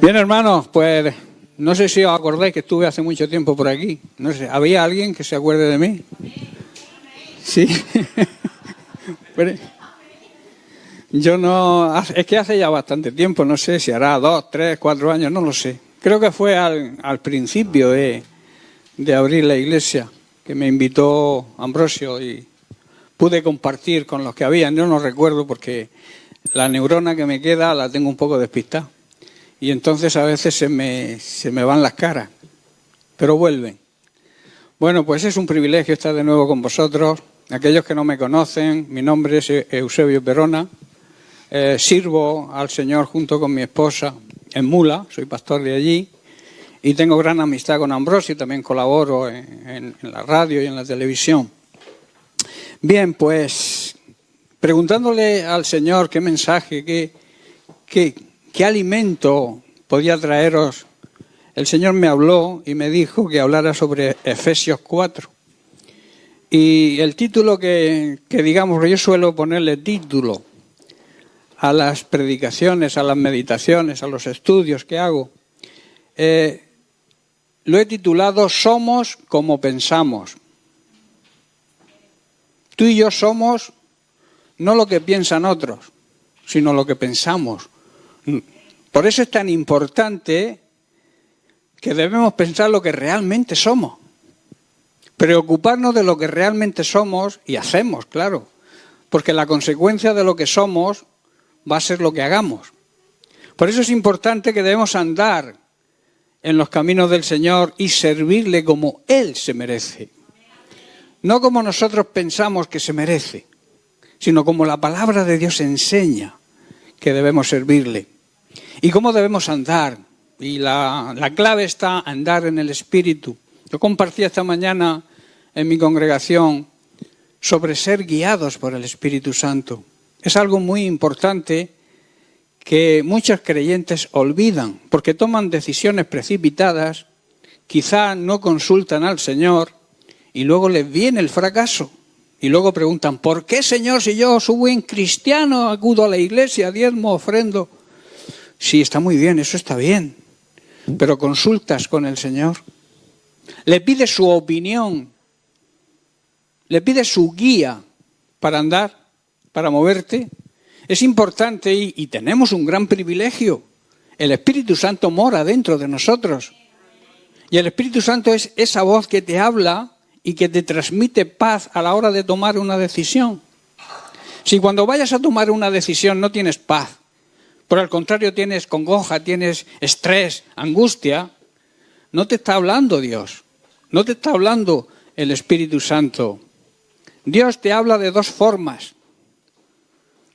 Bien, hermanos, pues no sé si os acordáis que estuve hace mucho tiempo por aquí. No sé, ¿había alguien que se acuerde de mí? Sí. Pero yo no... Es que hace ya bastante tiempo, no sé si hará 2, 3, 4 años, no lo sé. Creo que fue al principio de abrir la iglesia, que me invitó Ambrosio y pude compartir con los que habían. Yo no recuerdo porque la neurona que me queda la tengo un poco despistada. Y entonces a veces se me van las caras, pero vuelven. Bueno, pues es un privilegio estar de nuevo con vosotros. Aquellos que no me conocen, mi nombre es Eusebio Perona. Sirvo al Señor junto con mi esposa en Mula, soy pastor de allí. Y tengo gran amistad con Ambrosio, también colaboro en la radio y en la televisión. Bien, pues preguntándole al Señor qué mensaje, qué alimento podía traeros, el Señor me habló y me dijo que hablara sobre Efesios 4. Y el título que digamos, yo suelo ponerle título a las predicaciones, a las meditaciones, a los estudios que hago, lo he titulado Somos como pensamos. Tú y yo somos no lo que piensan otros, sino lo que pensamos. Por eso es tan importante que debemos pensar lo que realmente somos. Preocuparnos de lo que realmente somos y hacemos, claro. Porque la consecuencia de lo que somos va a ser lo que hagamos. Por eso es importante que debemos andar en los caminos del Señor y servirle como Él se merece. No como nosotros pensamos que se merece, sino como la palabra de Dios enseña que debemos servirle. ¿Y cómo debemos andar? Y la clave está andar en el Espíritu. Yo compartí esta mañana en mi congregación sobre ser guiados por el Espíritu Santo. Es algo muy importante que muchos creyentes olvidan, porque toman decisiones precipitadas, quizá no consultan al Señor y luego les viene el fracaso. Y luego preguntan, ¿por qué, Señor, si yo soy buen cristiano, acudo a la iglesia, diezmo, ofrendo? Sí, está muy bien, eso está bien, pero consultas con el Señor. Le pides su opinión, le pides su guía para andar, para moverte. Es importante y tenemos un gran privilegio. El Espíritu Santo mora dentro de nosotros. Y el Espíritu Santo es esa voz que te habla y que te transmite paz a la hora de tomar una decisión. Si cuando vayas a tomar una decisión no tienes paz, por el contrario tienes congoja, tienes estrés, angustia, no te está hablando Dios, no te está hablando el Espíritu Santo. Dios te habla de dos formas.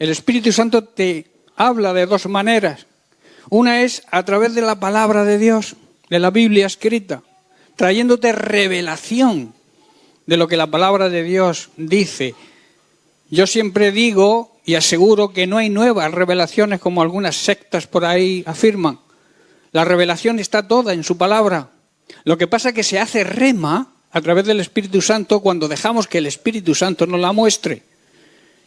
El Espíritu Santo te habla de dos maneras. Una es a través de la palabra de Dios, de la Biblia escrita, trayéndote revelación de lo que la palabra de Dios dice. Yo siempre digo y aseguro que no hay nuevas revelaciones como algunas sectas por ahí afirman. La revelación está toda en su palabra. Lo que pasa es que se hace rema a través del Espíritu Santo cuando dejamos que el Espíritu Santo nos la muestre.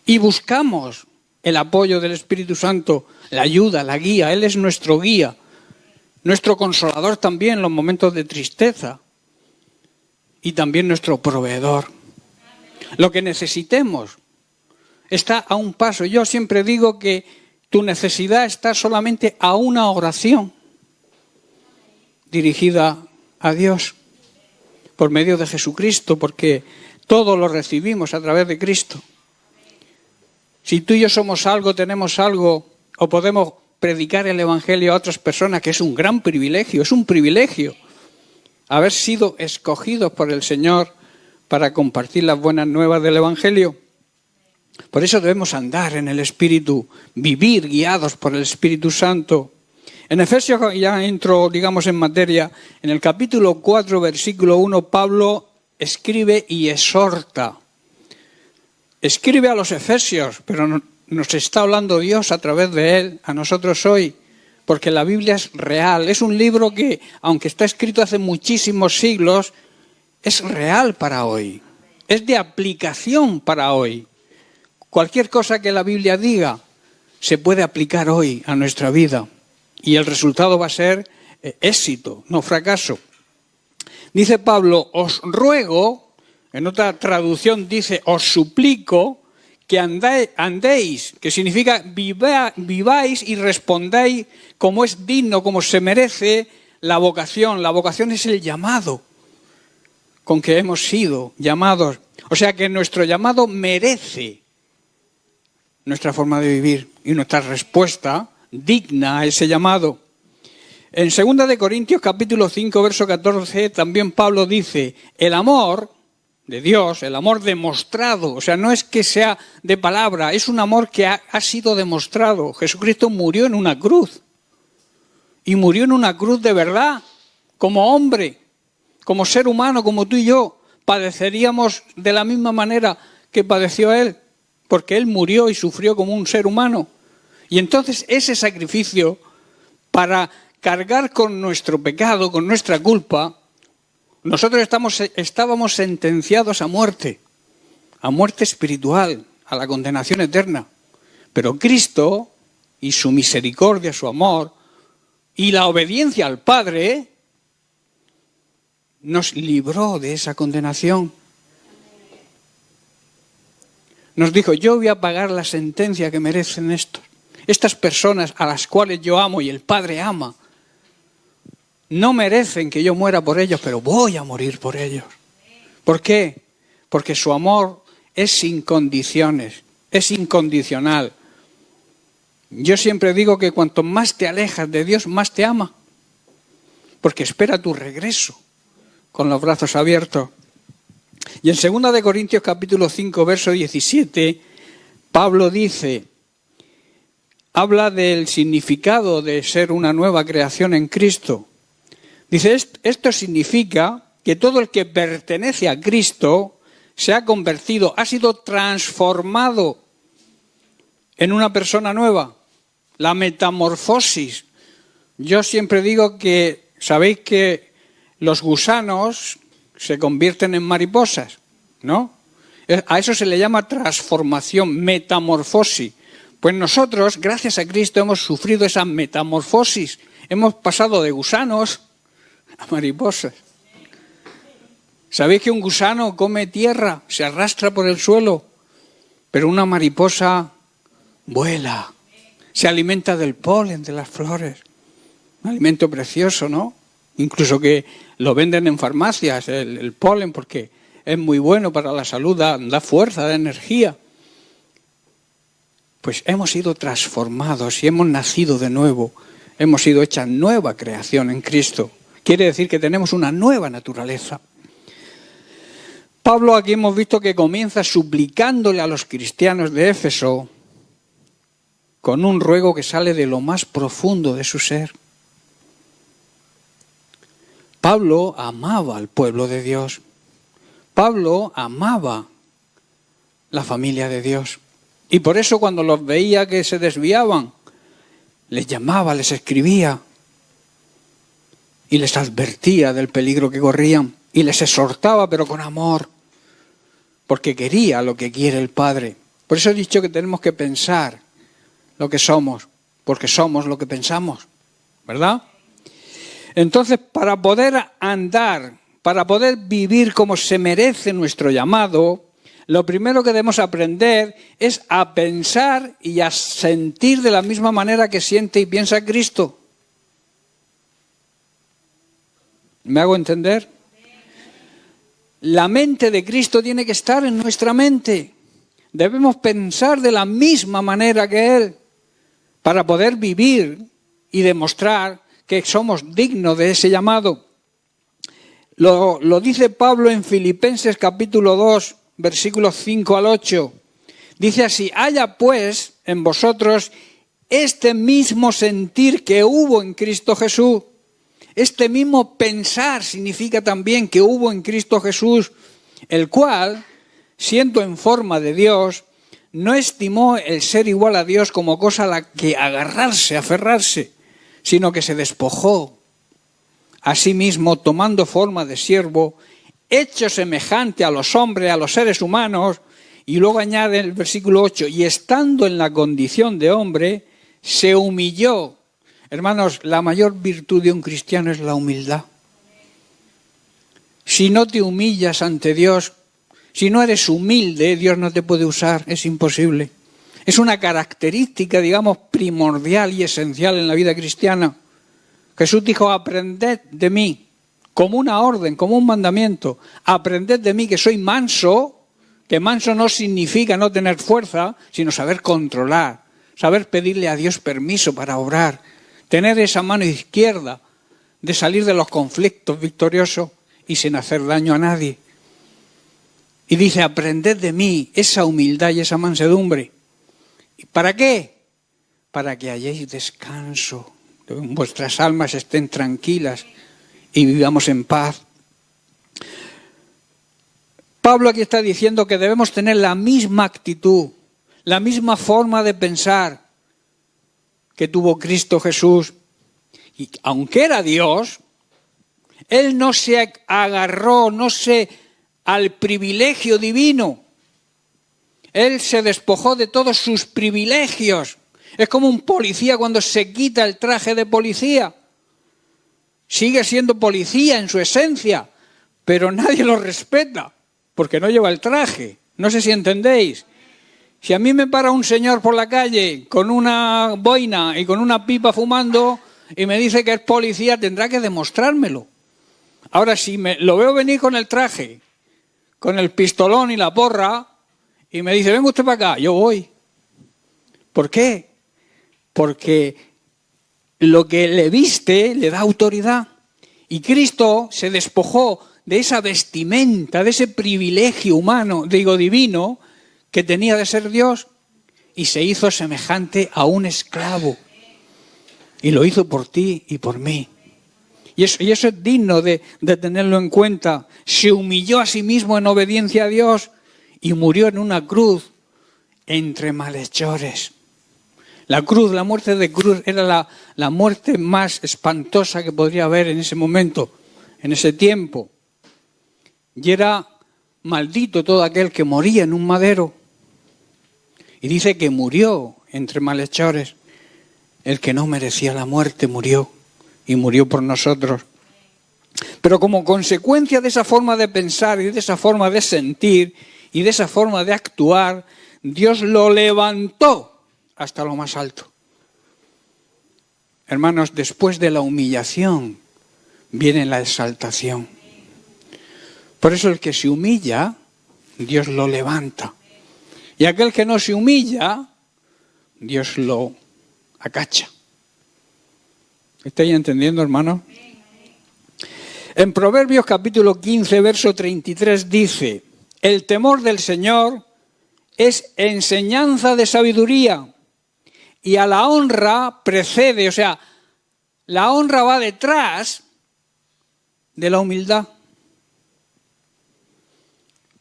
Y buscamos el apoyo del Espíritu Santo, la ayuda, la guía. Él es nuestro guía, nuestro consolador también en los momentos de tristeza y también nuestro proveedor. Lo que necesitemos está a un paso. Yo siempre digo que tu necesidad está solamente a una oración dirigida a Dios por medio de Jesucristo, porque todo lo recibimos a través de Cristo. Si tú y yo somos algo, tenemos algo, o podemos predicar el Evangelio a otras personas, que es un gran privilegio, es un privilegio haber sido escogidos por el Señor para compartir las buenas nuevas del Evangelio. Por eso debemos andar en el Espíritu, vivir guiados por el Espíritu Santo. En Efesios, ya entro, digamos, en materia, en el capítulo 4, versículo 1, Pablo escribe y exhorta. Escribe a los efesios, pero nos está hablando Dios a través de él, a nosotros hoy, porque la Biblia es real. Es un libro que, aunque está escrito hace muchísimos siglos, es real para hoy. Es de aplicación para hoy. Cualquier cosa que la Biblia diga se puede aplicar hoy a nuestra vida. y el resultado va a ser éxito, no fracaso. Dice Pablo, os ruego, en otra traducción dice, os suplico que andéis, que significa viváis y respondáis como es digno, como se merece la vocación. La vocación es el llamado con que hemos sido llamados. O sea que nuestro llamado merece nuestra forma de vivir y nuestra respuesta digna a ese llamado. En 2 de Corintios capítulo 5, verso 14, también Pablo dice, el amor de Dios, el amor demostrado, o sea, no es que sea de palabra, es un amor que ha sido demostrado. Jesucristo murió en una cruz, y murió en una cruz de verdad, como hombre, como ser humano, como tú y yo, padeceríamos de la misma manera que padeció Él, porque Él murió y sufrió como un ser humano. Y entonces ese sacrificio para cargar con nuestro pecado, con nuestra culpa, nosotros estábamos sentenciados a muerte espiritual, a la condenación eterna. Pero Cristo y su misericordia, su amor y la obediencia al Padre nos libró de esa condenación. Nos dijo, yo voy a pagar la sentencia que merecen estas personas a las cuales yo amo y el Padre ama. No merecen que yo muera por ellos, pero voy a morir por ellos. ¿Por qué? Porque su amor es sin condiciones, es incondicional. Yo siempre digo que cuanto más te alejas de Dios, más te ama. Porque espera tu regreso con los brazos abiertos. Y en 2 de Corintios capítulo 5, verso 17, Pablo dice, habla del significado de ser una nueva creación en Cristo. Dice, esto significa que todo el que pertenece a Cristo se ha convertido, ha sido transformado en una persona nueva. La metamorfosis. Yo siempre digo que, ¿sabéis que los gusanos se convierten en mariposas? ¿No? A eso se le llama transformación, metamorfosis. Pues nosotros, gracias a Cristo, hemos sufrido esa metamorfosis. Hemos pasado de gusanos a mariposas. ¿Sabéis que un gusano come tierra, se arrastra por el suelo? Pero una mariposa vuela, se alimenta del polen de las flores. Un alimento precioso, ¿no? Incluso que lo venden en farmacias, el polen, porque es muy bueno para la salud, da fuerza, da energía. Pues hemos sido transformados y hemos nacido de nuevo. Hemos sido hechas nueva creación en Cristo. Quiere decir que tenemos una nueva naturaleza. Pablo aquí hemos visto que comienza suplicándole a los cristianos de Éfeso con un ruego que sale de lo más profundo de su ser. Pablo amaba al pueblo de Dios. Pablo amaba la familia de Dios. Y por eso cuando los veía que se desviaban, les llamaba, les escribía y les advertía del peligro que corrían y les exhortaba, pero con amor, porque quería lo que quiere el Padre. Por eso he dicho que tenemos que pensar lo que somos, porque somos lo que pensamos, ¿verdad? Entonces, para poder andar, para poder vivir como se merece nuestro llamado, lo primero que debemos aprender es a pensar y a sentir de la misma manera que siente y piensa Cristo. ¿Me hago entender? La mente de Cristo tiene que estar en nuestra mente. Debemos pensar de la misma manera que Él para poder vivir y demostrar que somos dignos de ese llamado. Lo dice Pablo en Filipenses capítulo 2, versículos 5 al 8. Dice así, haya pues en vosotros este mismo sentir que hubo en Cristo Jesús. Este mismo pensar significa también que hubo en Cristo Jesús, el cual, siendo en forma de Dios, no estimó el ser igual a Dios como cosa a la que agarrarse, aferrarse, sino que se despojó a sí mismo, tomando forma de siervo, hecho semejante a los hombres, a los seres humanos, y luego añade el versículo 8, y estando en la condición de hombre, se humilló. Hermanos, la mayor virtud de un cristiano es la humildad. Si no te humillas ante Dios, si no eres humilde, Dios no te puede usar, es imposible. Es una característica, digamos, primordial y esencial en la vida cristiana. Jesús dijo, aprended de mí, como una orden, como un mandamiento. Aprended de mí que soy manso, que manso no significa no tener fuerza, sino saber controlar, saber pedirle a Dios permiso para obrar, tener esa mano izquierda de salir de los conflictos victoriosos y sin hacer daño a nadie. Y dice, aprended de mí esa humildad y esa mansedumbre. ¿Para qué? Para que halléis descanso, que vuestras almas estén tranquilas y vivamos en paz. Pablo aquí está diciendo que debemos tener la misma actitud, la misma forma de pensar que tuvo Cristo Jesús. Y aunque era Dios, Él no se agarró, al privilegio divino. Él se despojó de todos sus privilegios. Es como un policía cuando se quita el traje de policía. Sigue siendo policía en su esencia, pero nadie lo respeta porque no lleva el traje. No sé si entendéis. Si a mí me para un señor por la calle con una boina y con una pipa fumando y me dice que es policía, tendrá que demostrármelo. Ahora, si lo veo venir con el traje, con el pistolón y la porra, y me dice, venga usted para acá, yo voy. ¿Por qué? Porque lo que le viste le da autoridad. Y Cristo se despojó de esa vestimenta, de ese privilegio humano, divino, que tenía de ser Dios, y se hizo semejante a un esclavo. Y lo hizo por ti y por mí. Y eso es digno de tenerlo en cuenta. Se humilló a sí mismo en obediencia a Dios y murió en una cruz entre malhechores. La muerte de cruz, era la muerte más espantosa que podría haber en ese momento, en ese tiempo. Y era maldito todo aquel que moría en un madero. Y dice que murió entre malhechores. El que no merecía la muerte murió. Y murió por nosotros. Pero como consecuencia de esa forma de pensar y de esa forma de sentir y de esa forma de actuar, Dios lo levantó hasta lo más alto. Hermanos, después de la humillación viene la exaltación. Por eso el que se humilla, Dios lo levanta. Y aquel que no se humilla, Dios lo acacha. ¿Estáis entendiendo, hermano? En Proverbios capítulo 15, verso 33 dice, el temor del Señor es enseñanza de sabiduría y a la honra precede, o sea, la honra va detrás de la humildad.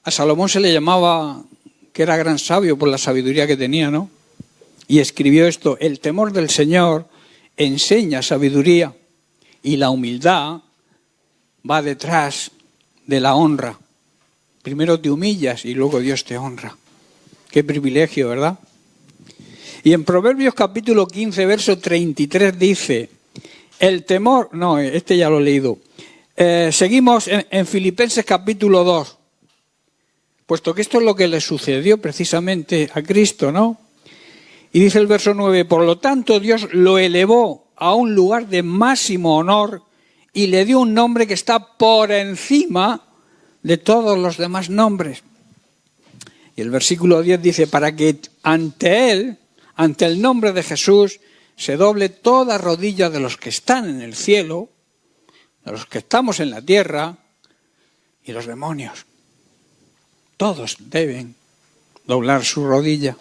A Salomón se le llamaba que era gran sabio por la sabiduría que tenía, ¿no? Y escribió esto, el temor del Señor enseña sabiduría y la humildad va detrás de la honra. Primero te humillas y luego Dios te honra. Qué privilegio, ¿verdad? Y en Proverbios capítulo 15, verso 33 dice, el temor, no, este ya lo he leído. Seguimos en Filipenses capítulo 2, puesto que esto es lo que le sucedió precisamente a Cristo, ¿no? Y dice el verso 9, por lo tanto Dios lo elevó a un lugar de máximo honor y le dio un nombre que está por encima de todos los demás nombres. Y el versículo 10 dice, para que ante él, ante el nombre de Jesús, se doble toda rodilla de los que están en el cielo, de los que estamos en la tierra y los demonios. Todos deben doblar su rodilla.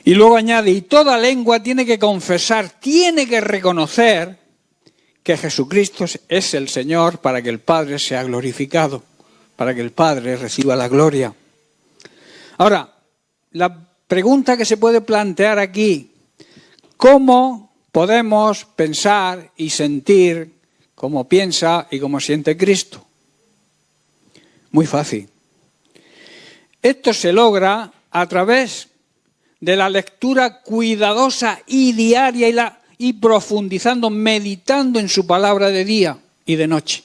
Y luego añade, y toda lengua tiene que confesar, tiene que reconocer que Jesucristo es el Señor para que el Padre sea glorificado, para que el Padre reciba la gloria. Ahora, la pregunta que se puede plantear aquí, ¿cómo podemos pensar y sentir como piensa y como siente Cristo? Muy fácil. Esto se logra a través de la lectura cuidadosa y diaria y profundizando, meditando en su palabra de día y de noche.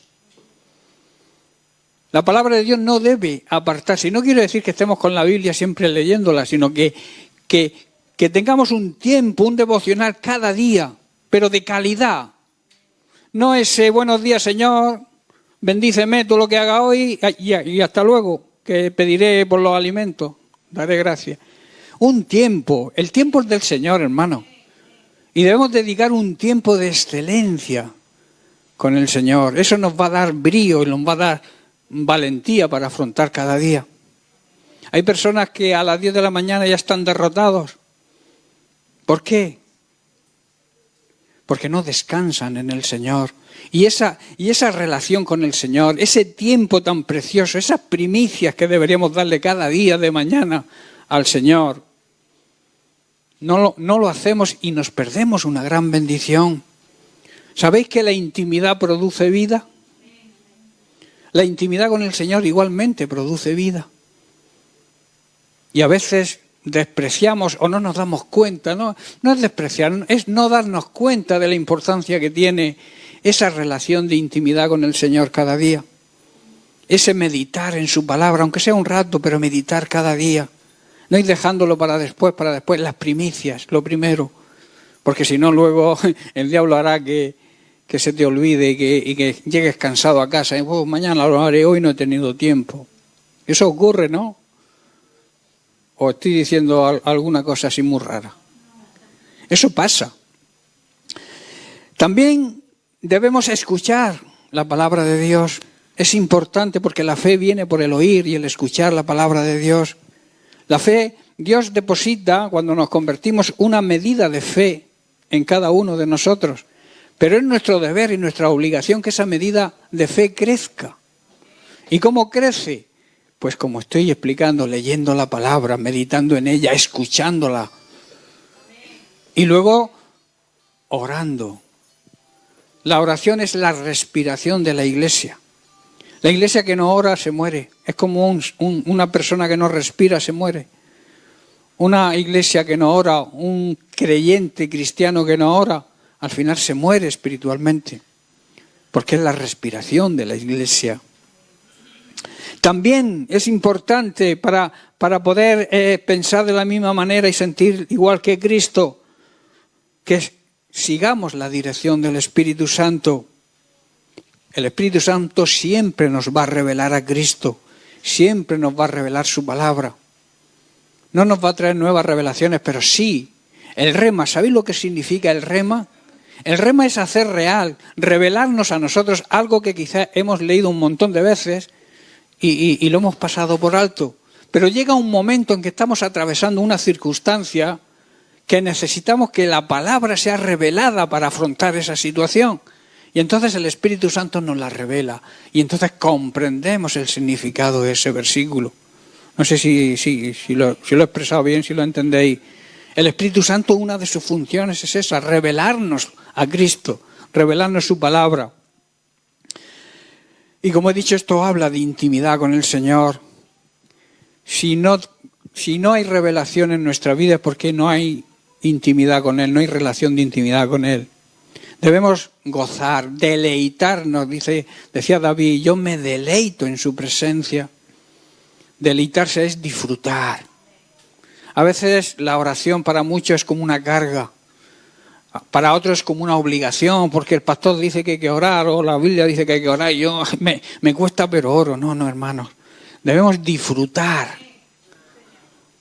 La palabra de Dios no debe apartarse. Y no quiero decir que estemos con la Biblia siempre leyéndola, sino que tengamos un tiempo, un devocional cada día, pero de calidad. No ese buenos días, Señor, bendíceme todo lo que haga hoy y hasta luego, que pediré por los alimentos, daré gracias. Un tiempo, el tiempo es del Señor, hermano. Y debemos dedicar un tiempo de excelencia con el Señor. Eso nos va a dar brío y nos va a dar valentía para afrontar cada día. Hay personas que a las 10 de la mañana ya están derrotados. ¿Por qué? Porque no descansan en el Señor. Y esa relación con el Señor, ese tiempo tan precioso, esas primicias que deberíamos darle cada día de mañana al Señor, no lo hacemos y nos perdemos una gran bendición. ¿Sabéis que la intimidad produce vida? La intimidad con el Señor igualmente produce vida. Y a veces despreciamos o no nos damos cuenta, no es despreciar, es no darnos cuenta de la importancia que tiene esa relación de intimidad con el Señor cada día. Ese meditar en su palabra, aunque sea un rato, pero meditar cada día. No ir dejándolo para después, las primicias, lo primero. Porque si no, luego el diablo hará que se te olvide y que llegues cansado a casa. Mañana lo haré, hoy no he tenido tiempo. Eso ocurre, ¿no? ¿O estoy diciendo alguna cosa así muy rara? Eso pasa. También debemos escuchar la palabra de Dios. Es importante porque la fe viene por el oír y el escuchar la palabra de Dios. La fe, Dios deposita, cuando nos convertimos, una medida de fe en cada uno de nosotros. Pero es nuestro deber y nuestra obligación que esa medida de fe crezca. ¿Y cómo crece? Pues como estoy explicando, leyendo la palabra, meditando en ella, escuchándola. Y luego orando. La oración es la respiración de la iglesia. La iglesia que no ora se muere. Es como una persona que no respira se muere. Una iglesia que no ora, un creyente cristiano que no ora, al final se muere espiritualmente, porque es la respiración de la iglesia. También es importante para poder pensar de la misma manera y sentir igual que Cristo, que sigamos la dirección del Espíritu Santo. El Espíritu Santo siempre nos va a revelar a Cristo, siempre nos va a revelar su palabra. No nos va a traer nuevas revelaciones, pero sí, el rema. ¿Sabéis lo que significa el rema? El rema es hacer real, revelarnos a nosotros algo que quizá hemos leído un montón de veces y lo hemos pasado por alto. Pero llega un momento en que estamos atravesando una circunstancia que necesitamos que la palabra sea revelada para afrontar esa situación. Y entonces el Espíritu Santo nos la revela y entonces comprendemos el significado de ese versículo. No sé si lo he expresado bien, si lo entendéis. El Espíritu Santo, una de sus funciones es esa, revelarnos a Cristo, revelarnos su palabra. Y como he dicho, esto habla de intimidad con el Señor. Si no hay revelación en nuestra vida es porque no hay intimidad con Él, no hay relación de intimidad con Él. Debemos gozar, deleitarnos, decía David, yo me deleito en su presencia. Deleitarse es disfrutar. A veces la oración para muchos es como una carga, para otros es como una obligación, porque el pastor dice que hay que orar, o la Biblia dice que hay que orar, y yo me cuesta pero oro. No, hermanos. Debemos disfrutar,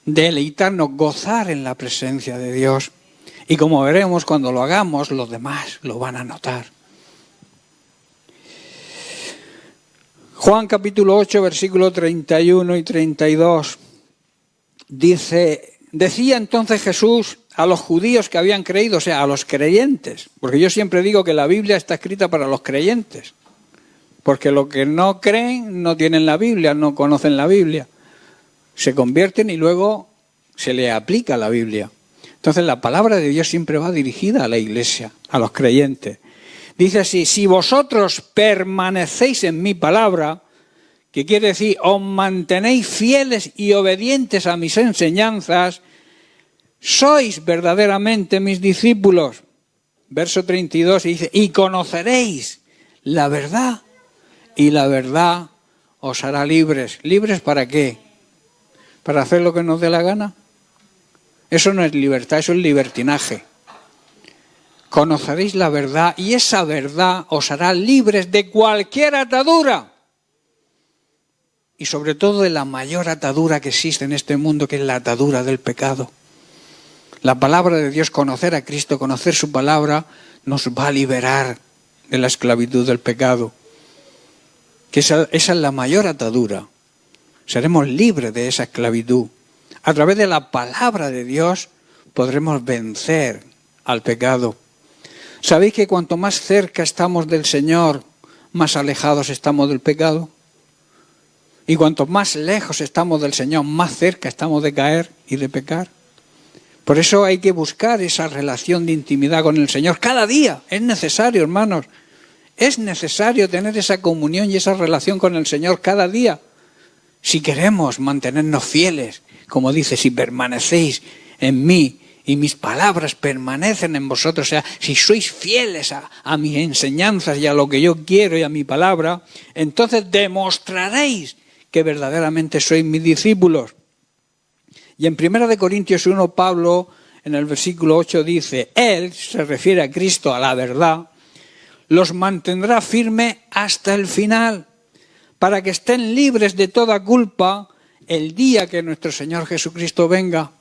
deleitarnos, gozar en la presencia de Dios. Y como veremos, cuando lo hagamos, los demás lo van a notar. Juan capítulo 8, versículo 31 y 32, decía entonces Jesús a los judíos que habían creído, o sea, a los creyentes, porque yo siempre digo que la Biblia está escrita para los creyentes, porque los que no creen no tienen la Biblia, no conocen la Biblia, se convierten y luego se le aplica la Biblia. Entonces la palabra de Dios siempre va dirigida a la iglesia, a los creyentes. Dice así, si vosotros permanecéis en mi palabra, que quiere decir, os mantenéis fieles y obedientes a mis enseñanzas, sois verdaderamente mis discípulos verso 32, y dice, y conoceréis la verdad, y la verdad os hará libres. ¿Libres para qué? ¿Para hacer lo que nos dé la gana? Eso no es libertad, eso es libertinaje. Conoceréis la verdad y esa verdad os hará libres de cualquier atadura. Y sobre todo de la mayor atadura que existe en este mundo, que es la atadura del pecado. La palabra de Dios, conocer a Cristo, conocer su palabra, nos va a liberar de la esclavitud del pecado. Que esa es la mayor atadura. Seremos libres de esa esclavitud. A través de la palabra de Dios podremos vencer al pecado. ¿Sabéis que cuanto más cerca estamos del Señor, más alejados estamos del pecado? Y cuanto más lejos estamos del Señor, más cerca estamos de caer y de pecar. Por eso hay que buscar esa relación de intimidad con el Señor cada día. Es necesario, hermanos. Es necesario tener esa comunión y esa relación con el Señor cada día. Si queremos mantenernos fieles, como dice, si permanecéis en mí y mis palabras permanecen en vosotros, o sea, si sois fieles a mis enseñanzas y a lo que yo quiero y a mi palabra, entonces demostraréis que verdaderamente sois mis discípulos. Y en 1 Corintios 1, Pablo, en el versículo 8 dice, Él, se refiere a Cristo, a la verdad, los mantendrá firme hasta el final, para que estén libres de toda culpa el día que nuestro Señor Jesucristo venga.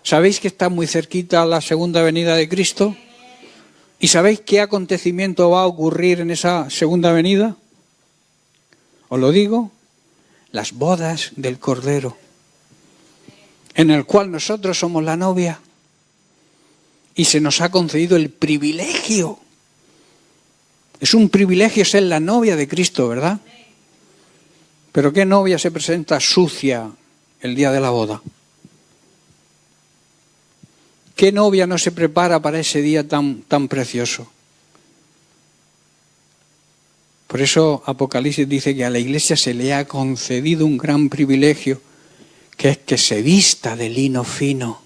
¿Sabéis que está muy cerquita la segunda venida de Cristo? ¿Y sabéis qué acontecimiento va a ocurrir en esa segunda venida? Os lo digo, las bodas del Cordero, en el cual nosotros somos la novia y se nos ha concedido el privilegio. Es un privilegio ser la novia de Cristo, ¿verdad? Pero ¿qué novia se presenta sucia el día de la boda? ¿Qué novia no se prepara para ese día tan precioso? Por eso Apocalipsis dice que a la iglesia se le ha concedido un gran privilegio, que es que se vista de lino fino.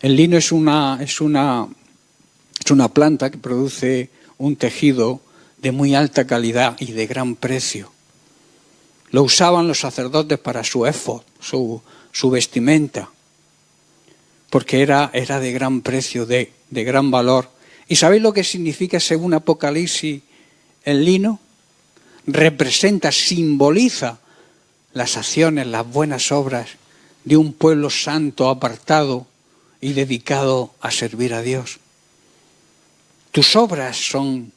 El lino es una planta que produce un tejido de muy alta calidad y de gran precio. Lo usaban los sacerdotes para su éfod, su vestimenta, porque era de gran precio, de gran valor. ¿Y sabéis lo que significa según Apocalipsis el lino? Representa, simboliza las acciones, las buenas obras de un pueblo santo, apartado y dedicado a servir a Dios. Tus obras son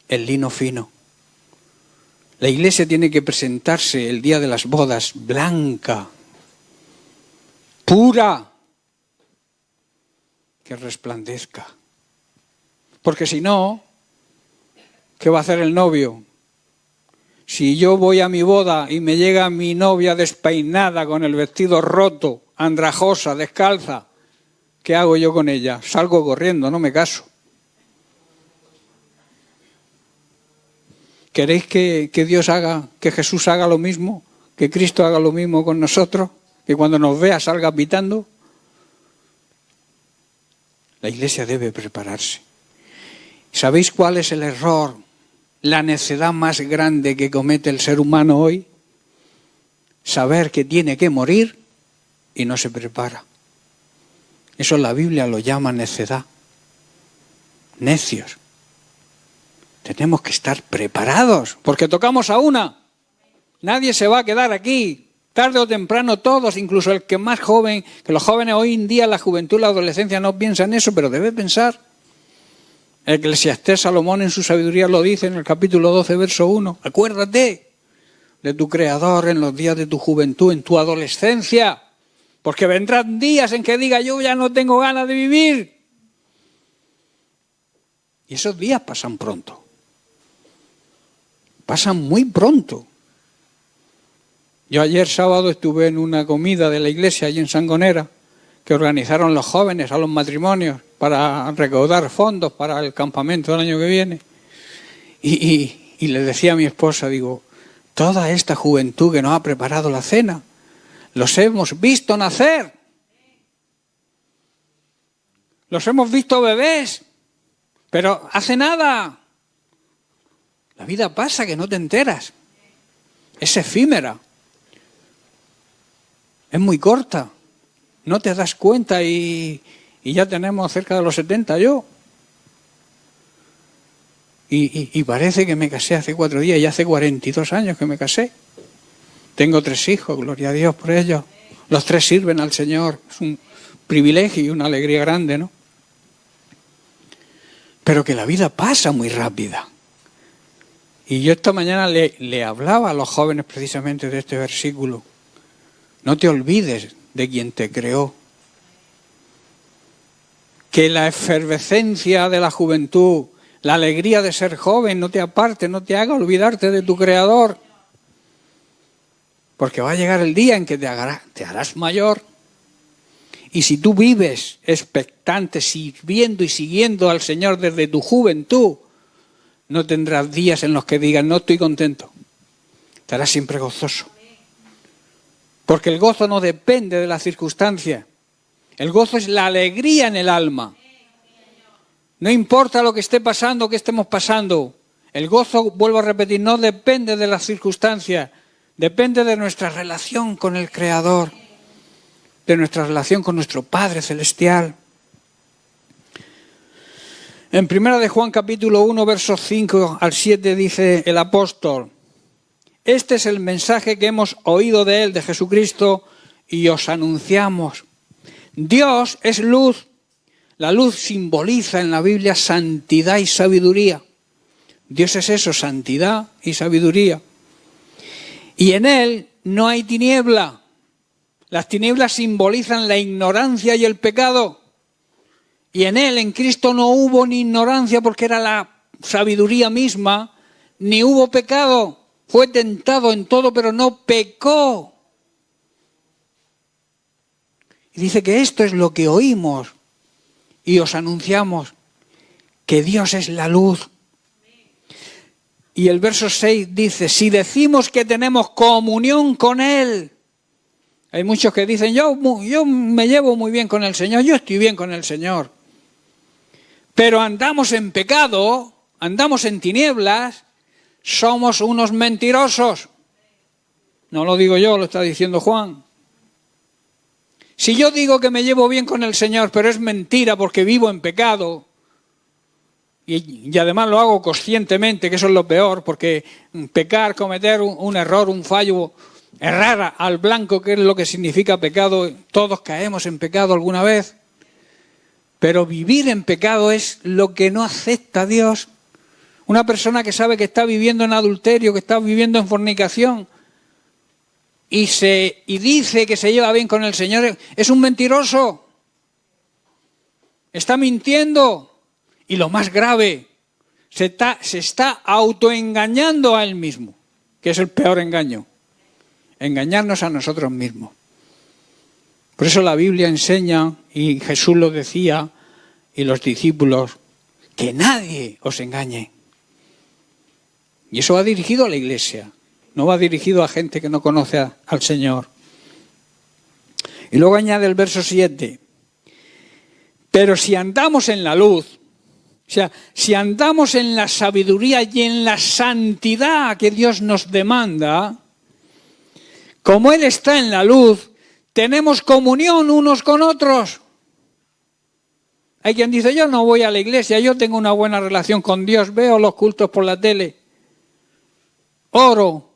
el lino fino. La iglesia tiene que presentarse el día de las bodas blanca, pura, que resplandezca. Porque si no, ¿qué va a hacer el novio? Si yo voy a mi boda y me llega mi novia despeinada, con el vestido roto, andrajosa, descalza, ¿qué hago yo con ella? Salgo corriendo, no me caso. ¿Queréis que Dios haga, que Jesús haga lo mismo? ¿Que Cristo haga lo mismo con nosotros? ¿Que cuando nos vea salga pitando? La iglesia debe prepararse. ¿Sabéis cuál es el error, la necedad más grande que comete el ser humano hoy? Saber que tiene que morir y no se prepara. Eso la Biblia lo llama necedad. Necios. Tenemos que estar preparados, porque tocamos a una. Nadie se va a quedar aquí. Tarde o temprano todos, incluso el que más joven, que los jóvenes hoy en día, la juventud, la adolescencia no piensan eso, pero debe pensar. El Eclesiastés Salomón en su sabiduría lo dice en el capítulo 12, verso 1. Acuérdate de tu Creador en los días de tu juventud, en tu adolescencia, porque vendrán días en que diga yo ya no tengo ganas de vivir. Y esos días pasan pronto. Pasan muy pronto. Yo ayer sábado estuve en una comida de la iglesia allí en Sangonera, que organizaron los jóvenes a los matrimonios para recaudar fondos para el campamento del año que viene. Y le decía a mi esposa, digo, toda esta juventud que nos ha preparado la cena, los hemos visto nacer. Los hemos visto bebés. pero hace nada. La vida pasa que no te enteras. Es efímera. Es muy corta. No te das cuenta y ya tenemos cerca de los 70 yo. Y parece que me casé hace 4 días y hace 42 años que me casé. Tengo 3 hijos, gloria a Dios por ellos. Los 3 sirven al Señor. Es un privilegio y una alegría grande, ¿no? Pero que la vida pasa muy rápida. Y yo esta mañana le hablaba a los jóvenes precisamente de este versículo. No te olvides de quien te creó. Que la efervescencia de la juventud, la alegría de ser joven no te aparte, no te haga olvidarte de tu Creador. Porque va a llegar el día en que te harás mayor. Y si tú vives expectante, sirviendo y siguiendo al Señor desde tu juventud, no tendrás días en los que digas, no estoy contento. Estarás siempre gozoso. Porque el gozo no depende de las circunstancias. El gozo es la alegría en el alma. No importa lo que esté pasando, que estemos pasando. El gozo, vuelvo a repetir, no depende de las circunstancias. Depende de nuestra relación con el Creador. De nuestra relación con nuestro Padre Celestial. En 1 de Juan capítulo 1, versos 5 al 7 dice el apóstol: este es el mensaje que hemos oído de Él, de Jesucristo, y os anunciamos. Dios es luz. La luz simboliza en la Biblia santidad y sabiduría. Dios es eso, santidad y sabiduría. Y en Él no hay tiniebla. Las tinieblas simbolizan la ignorancia y el pecado. Y en Él, en Cristo, no hubo ni ignorancia porque era la sabiduría misma, ni hubo pecado. Fue tentado en todo, pero no pecó. Y dice que esto es lo que oímos y os anunciamos, que Dios es la luz. Y el verso 6 dice, si decimos que tenemos comunión con Él. Hay muchos que dicen, yo me llevo muy bien con el Señor, yo estoy bien con el Señor. Pero andamos en pecado, andamos en tinieblas, somos unos mentirosos. No lo digo yo, lo está diciendo Juan. Si yo digo que me llevo bien con el Señor, pero es mentira porque vivo en pecado, y además lo hago conscientemente, que eso es lo peor, porque pecar, cometer un error, un fallo, errar al blanco, que es lo que significa pecado, todos caemos en pecado alguna vez, pero vivir en pecado es lo que no acepta Dios. Una persona que sabe que está viviendo en adulterio, que está viviendo en fornicación, y dice que se lleva bien con el Señor, es un mentiroso. Está mintiendo. Y lo más grave, se está autoengañando a él mismo, que es el peor engaño. Engañarnos a nosotros mismos. Por eso la Biblia enseña, y Jesús lo decía, y los discípulos, que nadie os engañe. Y eso va dirigido a la iglesia. No va dirigido a gente que no conoce al Señor. Y luego añade el verso 7. Pero si andamos en la luz, o sea, si andamos en la sabiduría y en la santidad que Dios nos demanda, como Él está en la luz, tenemos comunión unos con otros. Hay quien dice, yo no voy a la iglesia, yo tengo una buena relación con Dios, veo los cultos por la tele, oro.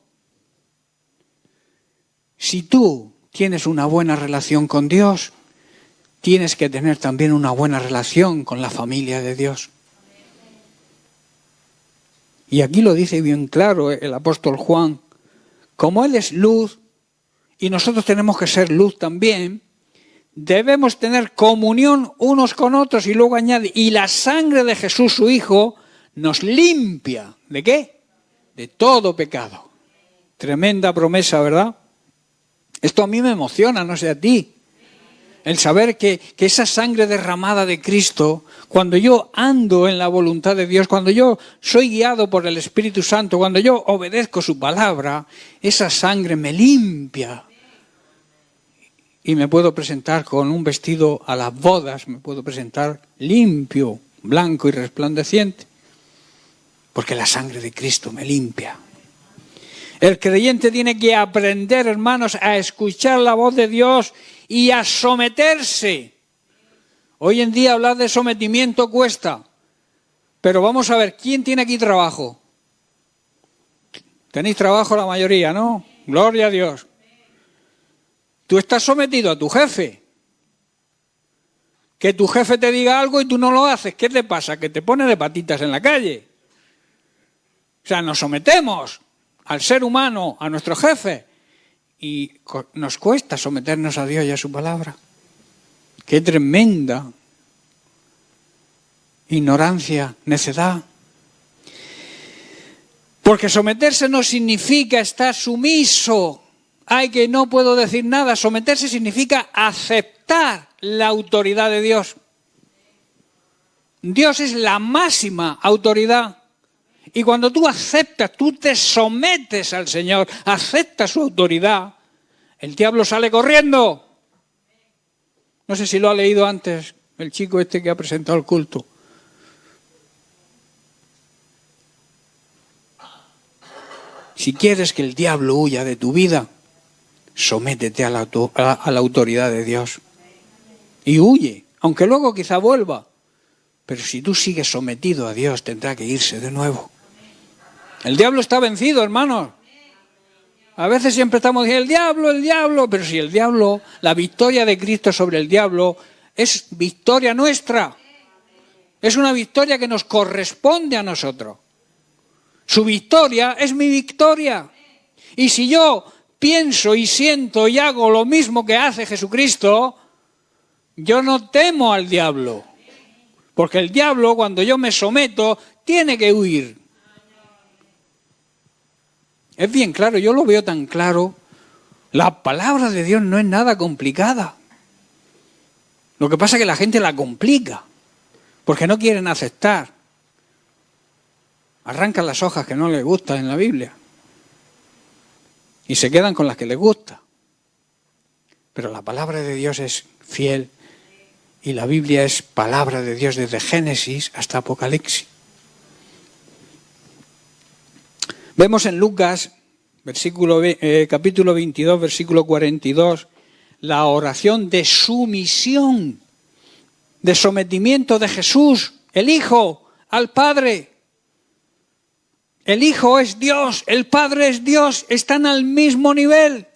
Si tú tienes una buena relación con Dios, tienes que tener también una buena relación con la familia de Dios. Y aquí lo dice bien claro el apóstol Juan. Como Él es luz, y nosotros tenemos que ser luz también, debemos tener comunión unos con otros. Y luego añade, y la sangre de Jesús, su Hijo, nos limpia. ¿De qué? De todo pecado. Tremenda promesa, ¿verdad? Esto a mí me emociona, no sé a ti. El saber que esa sangre derramada de Cristo, cuando yo ando en la voluntad de Dios, cuando yo soy guiado por el Espíritu Santo, cuando yo obedezco su palabra, esa sangre me limpia. Y me puedo presentar con un vestido a las bodas, me puedo presentar limpio, blanco y resplandeciente, porque la sangre de Cristo me limpia. El creyente tiene que aprender, hermanos, a escuchar la voz de Dios y a someterse. Hoy en día hablar de sometimiento cuesta, pero vamos a ver, ¿quién tiene aquí trabajo? Tenéis trabajo la mayoría, ¿no? Gloria a Dios. Tú estás sometido a tu jefe. Que tu jefe te diga algo y tú no lo haces, ¿qué te pasa? Que te pone de patitas en la calle. O sea, nos sometemos al ser humano, a nuestro jefe, y nos cuesta someternos a Dios y a su palabra. Qué tremenda ignorancia, necedad. Porque someterse no significa estar sumiso. Ay, que no puedo decir nada. Someterse significa aceptar la autoridad de Dios. Dios es la máxima autoridad. Y cuando tú aceptas, tú te sometes al Señor, aceptas su autoridad, el diablo sale corriendo. No sé si lo ha leído antes el chico este que ha presentado el culto. Si quieres que el diablo huya de tu vida, sométete a la autoridad de Dios. Y huye, aunque luego quizá vuelva. Pero si tú sigues sometido a Dios, tendrá que irse de nuevo. El diablo está vencido, hermanos. A veces siempre estamos diciendo el diablo, pero si el diablo, la victoria de Cristo sobre el diablo es victoria nuestra. Es una victoria que nos corresponde a nosotros. Su victoria es mi victoria. Y si yo pienso y siento y hago lo mismo que hace Jesucristo, yo no temo al diablo. Porque el diablo, cuando yo me someto, tiene que huir. Es bien claro, yo lo veo tan claro. La palabra de Dios no es nada complicada. Lo que pasa es que la gente la complica, porque no quieren aceptar. Arrancan las hojas que no les gustan en la Biblia y se quedan con las que les gusta. Pero la palabra de Dios es fiel y la Biblia es palabra de Dios desde Génesis hasta Apocalipsis. Vemos en Lucas, capítulo 22, versículo 42, la oración de sumisión, de sometimiento de Jesús, el Hijo, al Padre. El Hijo es Dios, el Padre es Dios, están al mismo nivel.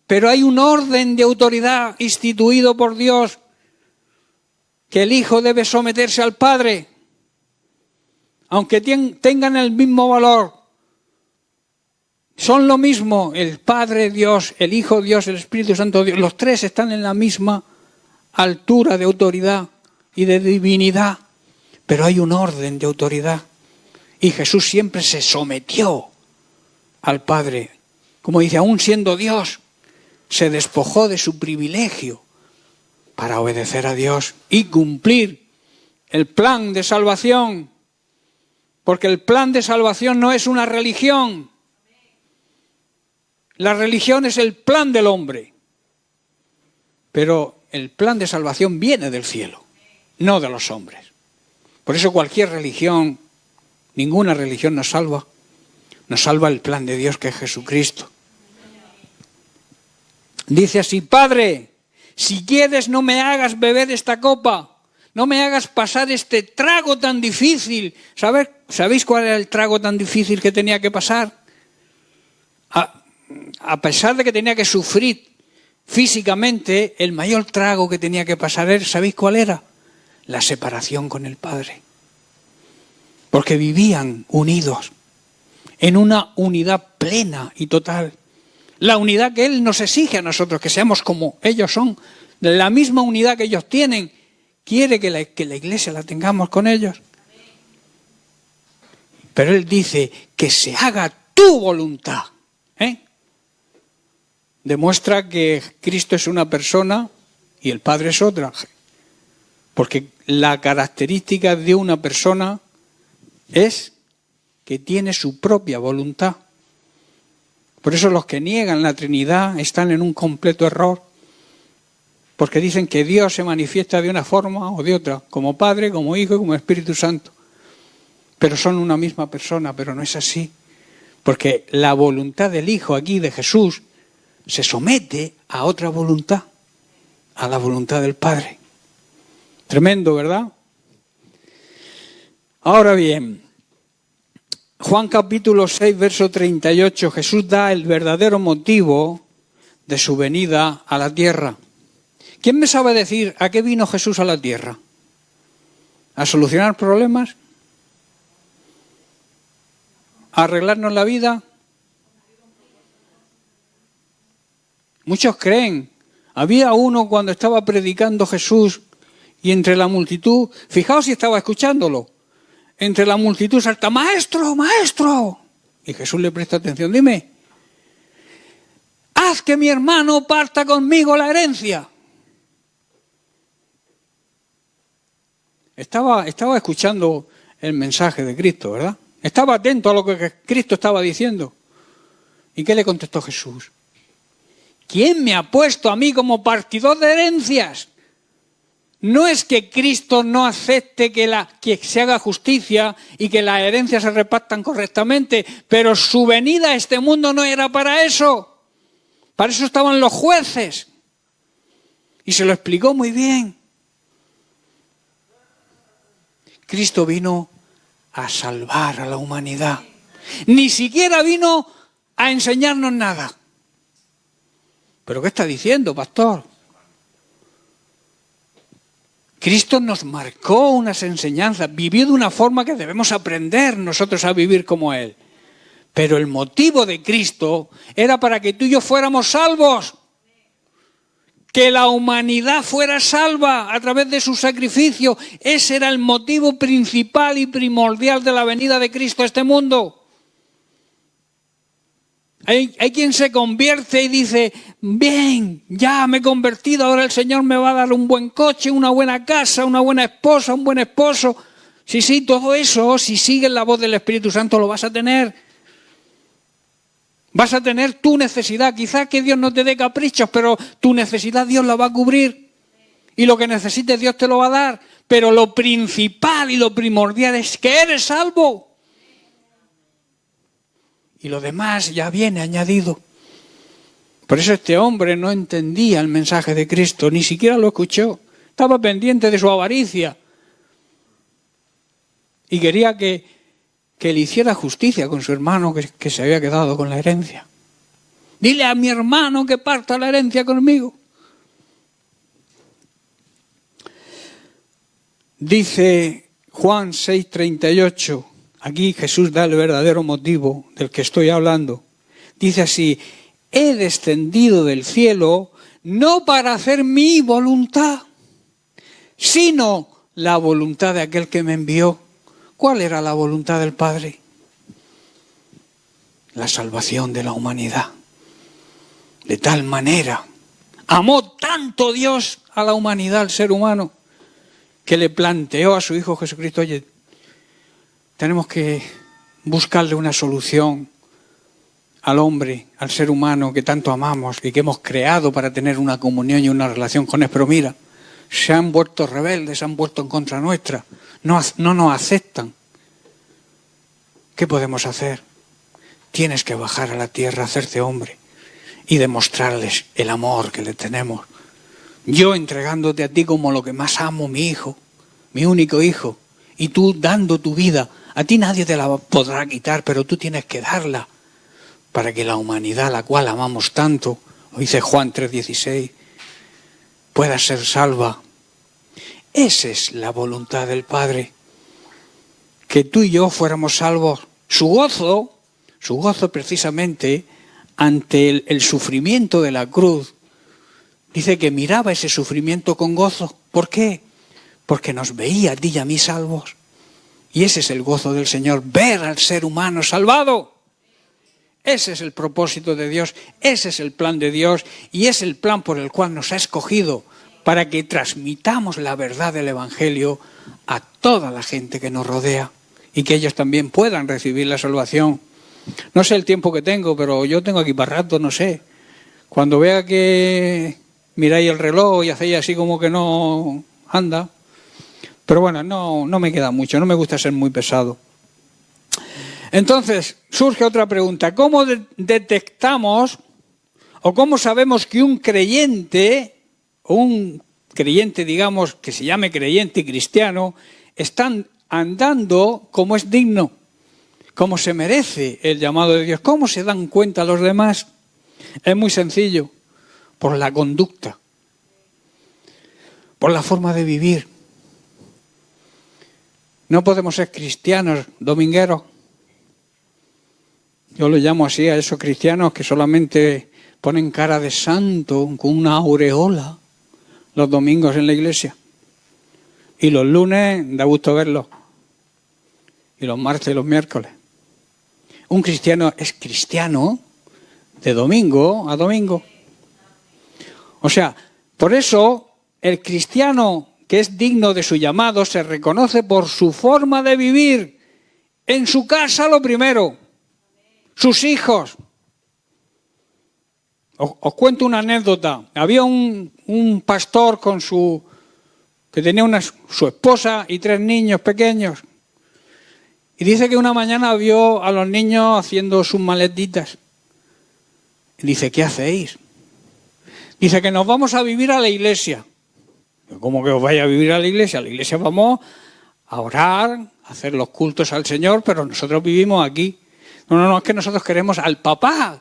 Pero hay un orden de autoridad instituido por Dios, que el Hijo debe someterse al Padre, aunque tengan el mismo valor. Son lo mismo, el Padre Dios, el Hijo Dios, el Espíritu Santo Dios, los tres están en la misma altura de autoridad y de divinidad, pero hay un orden de autoridad. Y Jesús siempre se sometió al Padre. Como dice, aún siendo Dios, se despojó de su privilegio para obedecer a Dios y cumplir el plan de salvación. Porque el plan de salvación no es una religión. La religión es el plan del hombre. Pero el plan de salvación viene del cielo, no de los hombres. Por eso cualquier religión, ninguna religión nos salva. Nos salva el plan de Dios, que es Jesucristo. Dice así: Padre, si quieres, no me hagas beber esta copa, no me hagas pasar este trago tan difícil. ¿Sabéis cuál era el trago tan difícil que tenía que pasar? A pesar de que tenía que sufrir físicamente, el mayor trago que tenía que pasar, ¿sabéis cuál era? La separación con el Padre. Porque vivían unidos, en una unidad plena y total. La unidad que Él nos exige a nosotros, que seamos como ellos son. La misma unidad que ellos tienen, quiere que la iglesia la tengamos con ellos. Pero Él dice que se haga tu voluntad. Demuestra que Cristo es una persona y el Padre es otra. Porque la característica de una persona es que tiene su propia voluntad. Por eso los que niegan la Trinidad están en un completo error. porque dicen que Dios se manifiesta de una forma o de otra, como Padre, como Hijo y como Espíritu Santo. Pero son una misma persona, pero no es así. Porque la voluntad del Hijo aquí, de Jesús, se somete a otra voluntad, a la voluntad del Padre. Tremendo, ¿verdad? Ahora bien, Juan capítulo 6, verso 38, Jesús da el verdadero motivo de su venida a la tierra. ¿Quién me sabe decir a qué vino Jesús a la tierra? ¿A solucionar problemas? ¿A arreglarnos la vida? Muchos creen. Había uno cuando estaba predicando Jesús y entre la multitud, fijaos si estaba escuchándolo, entre la multitud salta, ¡Maestro, maestro! Y Jesús le presta atención, dime, haz que mi hermano parta conmigo la herencia. Estaba escuchando el mensaje de Cristo, ¿verdad? Estaba atento a lo que Cristo estaba diciendo. ¿Y qué le contestó Jesús? ¿Quién me ha puesto a mí como partidor de herencias? No es que Cristo no acepte que se haga justicia y que las herencias se repartan correctamente, pero su venida a este mundo no era para eso. Para eso estaban los jueces. Y se lo explicó muy bien. Cristo vino a salvar a la humanidad. Ni siquiera vino a enseñarnos nada. ¿Pero qué está diciendo, pastor? Cristo nos marcó unas enseñanzas, vivió de una forma que debemos aprender nosotros a vivir como Él. Pero el motivo de Cristo era para que tú y yo fuéramos salvos. Que la humanidad fuera salva a través de su sacrificio. Ese era el motivo principal y primordial de la venida de Cristo a este mundo. Hay quien se convierte y dice, bien, ya me he convertido, ahora el Señor me va a dar un buen coche, una buena casa, una buena esposa, un buen esposo. Sí, todo eso, si sigues la voz del Espíritu Santo, lo vas a tener. Vas a tener tu necesidad. Quizás que Dios no te dé caprichos, pero tu necesidad Dios la va a cubrir. Y lo que necesites Dios te lo va a dar. Pero lo principal y lo primordial es que eres salvo. Y lo demás ya viene añadido. Por eso este hombre no entendía el mensaje de Cristo, ni siquiera lo escuchó. Estaba pendiente de su avaricia. Y quería que le hiciera justicia con su hermano que se había quedado con la herencia. Dile a mi hermano que parta la herencia conmigo. Dice Juan 6:38, aquí Jesús da el verdadero motivo del que estoy hablando. Dice así, he descendido del cielo no para hacer mi voluntad, sino la voluntad de aquel que me envió. ¿Cuál era la voluntad del Padre? La salvación de la humanidad. De tal manera, amó tanto Dios a la humanidad, al ser humano, que le planteó a su Hijo Jesucristo, oye, tenemos que buscarle una solución al hombre, al ser humano que tanto amamos y que hemos creado para tener una comunión y una relación con él. Pero mira, se han vuelto rebeldes, se han vuelto en contra nuestra, no nos aceptan. ¿Qué podemos hacer? Tienes que bajar a la tierra, hacerte hombre y demostrarles el amor que le tenemos. Yo entregándote a ti como lo que más amo, mi hijo, mi único hijo, y tú dando tu vida. A ti nadie te la podrá quitar, pero tú tienes que darla para que la humanidad, la cual amamos tanto, lo dice Juan 3:16, pueda ser salva. Esa es la voluntad del Padre, que tú y yo fuéramos salvos. Su gozo precisamente ante el sufrimiento de la cruz, dice que miraba ese sufrimiento con gozo. ¿Por qué? Porque nos veía a ti y a mí salvos. Y ese es el gozo del Señor, ver al ser humano salvado. Ese es el propósito de Dios, ese es el plan de Dios y es el plan por el cual nos ha escogido para que transmitamos la verdad del Evangelio a toda la gente que nos rodea y que ellos también puedan recibir la salvación. No sé el tiempo que tengo, pero yo tengo aquí para rato, no sé. Cuando vea que miráis el reloj y hacéis así como que no anda. Pero bueno, no me queda mucho, no me gusta ser muy pesado. Entonces, surge otra pregunta. ¿Cómo detectamos o cómo sabemos que un creyente, digamos, que se llame creyente cristiano, están andando como es digno, como se merece el llamado de Dios? ¿Cómo se dan cuenta los demás? Es muy sencillo, por la conducta, por la forma de vivir. No podemos ser cristianos domingueros. Yo lo llamo así a esos cristianos que solamente ponen cara de santo con una aureola los domingos en la iglesia. Y los lunes da gusto verlos. Y los martes y los miércoles. Un cristiano es cristiano de domingo a domingo. O sea, por eso el cristiano que es digno de su llamado se reconoce por su forma de vivir. En su casa lo primero. Sus hijos. Os cuento una anécdota. Había un pastor que tenía su esposa y 3 niños pequeños. Y dice que una mañana vio a los niños haciendo sus maletitas. Y dice, ¿qué hacéis? Dice que nos vamos a vivir a la iglesia. ¿Cómo que os vais a vivir a la iglesia? A la iglesia vamos a orar, a hacer los cultos al Señor, pero nosotros vivimos aquí. No, es que nosotros queremos al papá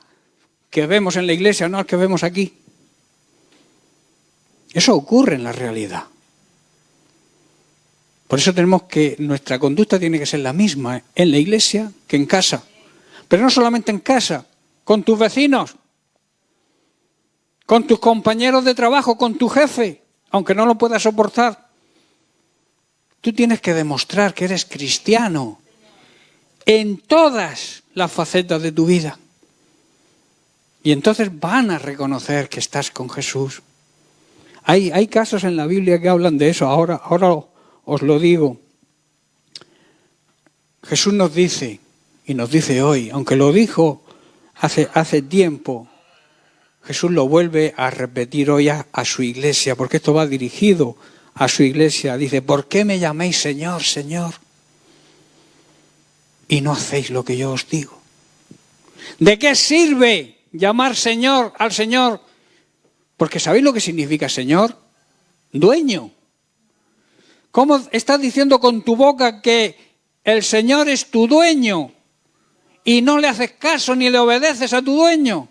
que vemos en la iglesia, no al que vemos aquí. Eso ocurre en la realidad. Por eso nuestra conducta tiene que ser la misma en la iglesia que en casa. Pero no solamente en casa, con tus vecinos, con tus compañeros de trabajo, con tu jefe, aunque no lo puedas soportar. Tú tienes que demostrar que eres cristiano en todas las facetas de tu vida. Y entonces van a reconocer que estás con Jesús. Hay casos en la Biblia que hablan de eso. Ahora os lo digo. Jesús nos dice, y nos dice hoy, aunque lo dijo hace tiempo, Jesús lo vuelve a repetir hoy a su iglesia, porque esto va dirigido a su iglesia. Dice, ¿por qué me llaméis Señor, Señor? Y no hacéis lo que yo os digo. ¿De qué sirve llamar Señor al Señor? Porque ¿sabéis lo que significa Señor? Dueño. ¿Cómo estás diciendo con tu boca que el Señor es tu dueño y no le haces caso ni le obedeces a tu dueño?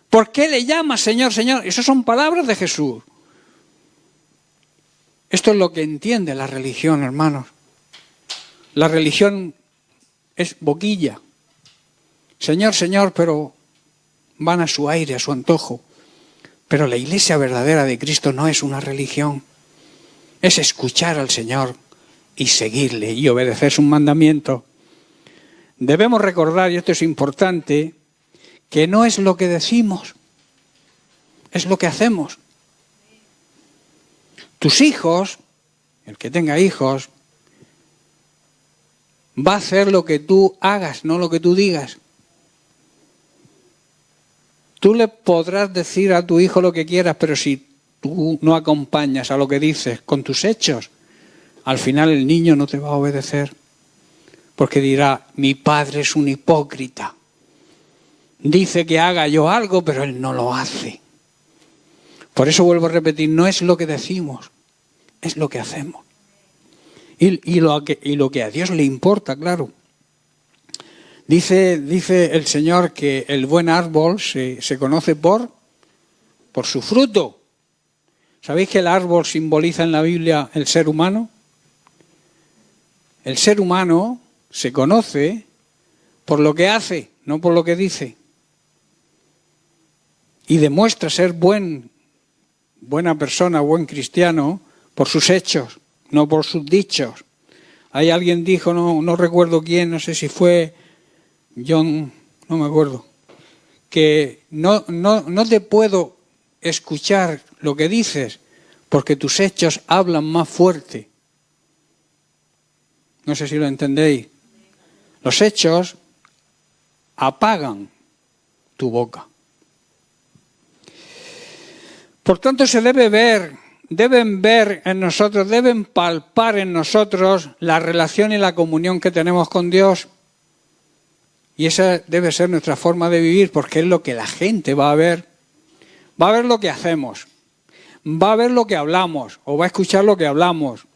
¿Por qué le llamas Señor, Señor? Esas son palabras de Jesús. Esto es lo que entiende la religión, hermanos. La religión es boquilla. Señor, Señor, pero van a su aire, a su antojo. Pero la iglesia verdadera de Cristo no es una religión. Es escuchar al Señor y seguirle y obedecer sus mandamientos. Debemos recordar, y esto es importante, que no es lo que decimos, es lo que hacemos. Tus hijos, el que tenga hijos, va a hacer lo que tú hagas, no lo que tú digas. Tú le podrás decir a tu hijo lo que quieras, pero si tú no acompañas a lo que dices con tus hechos, al final el niño no te va a obedecer, porque dirá, mi padre es un hipócrita. Dice que haga yo algo, pero él no lo hace. Por eso vuelvo a repetir, no es lo que decimos, es lo que hacemos. Y lo que a Dios le importa, claro. Dice el Señor que el buen árbol se conoce por su fruto. ¿Sabéis que el árbol simboliza en la Biblia el ser humano? El ser humano se conoce por lo que hace, no por lo que dice. Y demuestra ser buena persona, buen cristiano, por sus hechos, no por sus dichos. Hay alguien dijo, no recuerdo quién, no sé si fue John, no me acuerdo, que no te puedo escuchar lo que dices porque tus hechos hablan más fuerte. No sé si lo entendéis. Los hechos apagan tu boca. Por tanto, se deben ver en nosotros, deben palpar en nosotros la relación y la comunión que tenemos con Dios. Y esa debe ser nuestra forma de vivir, porque es lo que la gente va a ver. Va a ver lo que hacemos, va a ver lo que hablamos, o va a escuchar lo que hablamos,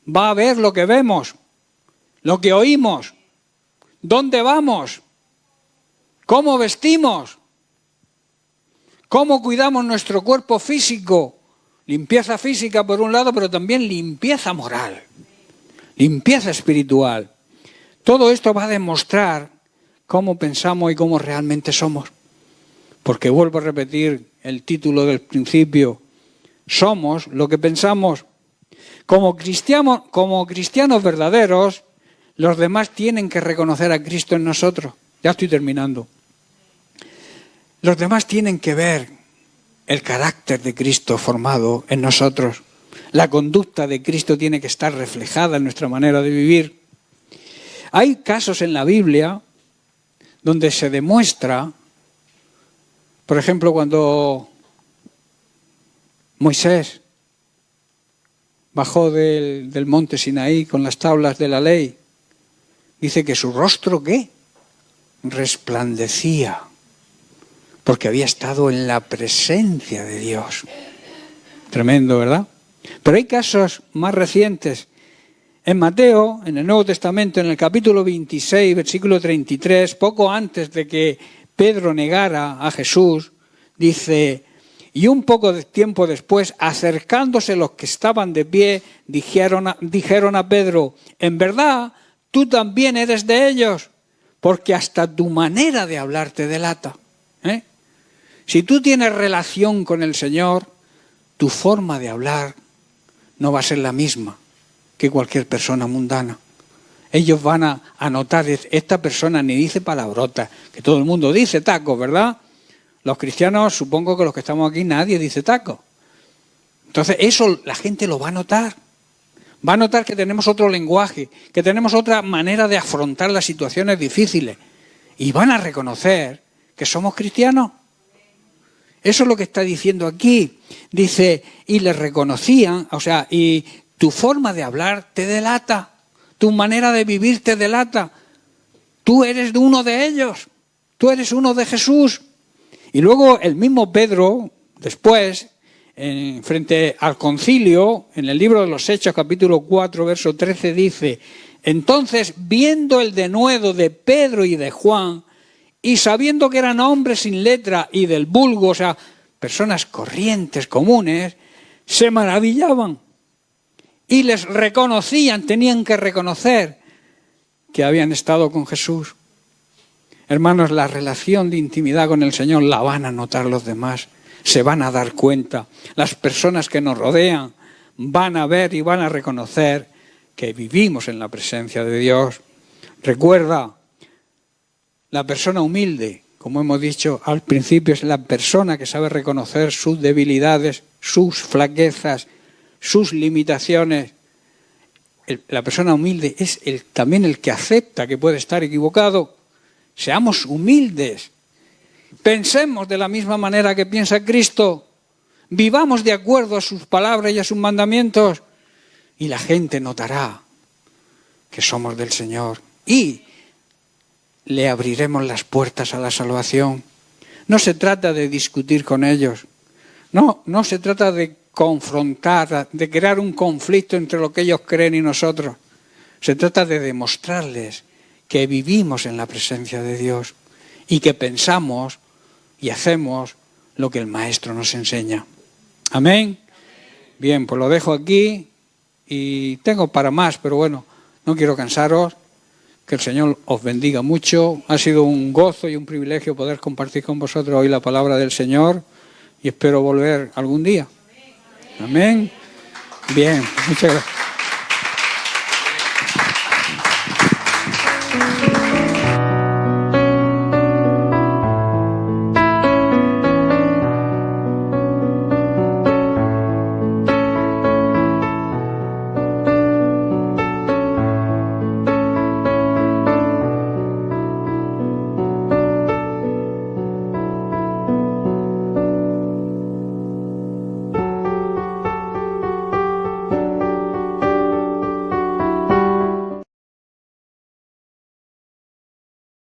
va a ver lo que vemos, lo que oímos, dónde vamos, cómo vestimos, cómo cuidamos nuestro cuerpo físico. Limpieza física por un lado, pero también limpieza moral, limpieza espiritual. Todo esto va a demostrar cómo pensamos y cómo realmente somos. Porque vuelvo a repetir el título del principio, somos lo que pensamos. Como cristianos verdaderos, los demás tienen que reconocer a Cristo en nosotros. Ya estoy terminando. Los demás tienen que ver el carácter de Cristo formado en nosotros. La conducta de Cristo tiene que estar reflejada en nuestra manera de vivir. Hay casos en la Biblia donde se demuestra, por ejemplo, cuando Moisés bajó del monte Sinaí con las tablas de la ley, dice que su rostro, ¿qué? Resplandecía, porque había estado en la presencia de Dios. Tremendo, ¿verdad? Pero hay casos más recientes. En Mateo, en el Nuevo Testamento, en el capítulo 26, versículo 33, poco antes de que Pedro negara a Jesús, dice: y un poco de tiempo después, acercándose los que estaban de pie, dijeron a Pedro: en verdad, tú también eres de ellos, porque hasta tu manera de hablar te delata. Si tú tienes relación con el Señor, tu forma de hablar no va a ser la misma que cualquier persona mundana. Ellos van a notar, esta persona ni dice palabrotas, que todo el mundo dice tacos, ¿verdad? Los cristianos, supongo que los que estamos aquí, nadie dice tacos. Entonces eso la gente lo va a notar. Va a notar que tenemos otro lenguaje, que tenemos otra manera de afrontar las situaciones difíciles. Y van a reconocer que somos cristianos. Eso es lo que está diciendo aquí. Dice, y les reconocían, o sea, y tu forma de hablar te delata, tu manera de vivir te delata. Tú eres uno de ellos, tú eres uno de Jesús. Y luego el mismo Pedro, después, frente al concilio, en el libro de los Hechos, capítulo 4, verso 13, dice: entonces, viendo el denuedo de Pedro y de Juan, y sabiendo que eran hombres sin letra y del vulgo, o sea, personas corrientes, comunes, se maravillaban y les reconocían, tenían que reconocer que habían estado con Jesús. Hermanos, la relación de intimidad con el Señor la van a notar los demás, se van a dar cuenta. Las personas que nos rodean van a ver y van a reconocer que vivimos en la presencia de Dios. Recuerda, la persona humilde, como hemos dicho al principio, es la persona que sabe reconocer sus debilidades, sus flaquezas, sus limitaciones. La persona humilde es también el que acepta que puede estar equivocado. Seamos humildes. Pensemos de la misma manera que piensa Cristo. Vivamos de acuerdo a sus palabras y a sus mandamientos. Y la gente notará que somos del Señor. Y le abriremos las puertas a la salvación. No se trata de discutir con ellos. No se trata de confrontar, de crear un conflicto entre lo que ellos creen y nosotros. Se trata de demostrarles que vivimos en la presencia de Dios y que pensamos y hacemos lo que el Maestro nos enseña. Amén. Bien, pues lo dejo aquí y tengo para más, pero bueno, no quiero cansaros. Que el Señor os bendiga mucho. Ha sido un gozo y un privilegio poder compartir con vosotros hoy la palabra del Señor y espero volver algún día. Amén. Bien, muchas gracias.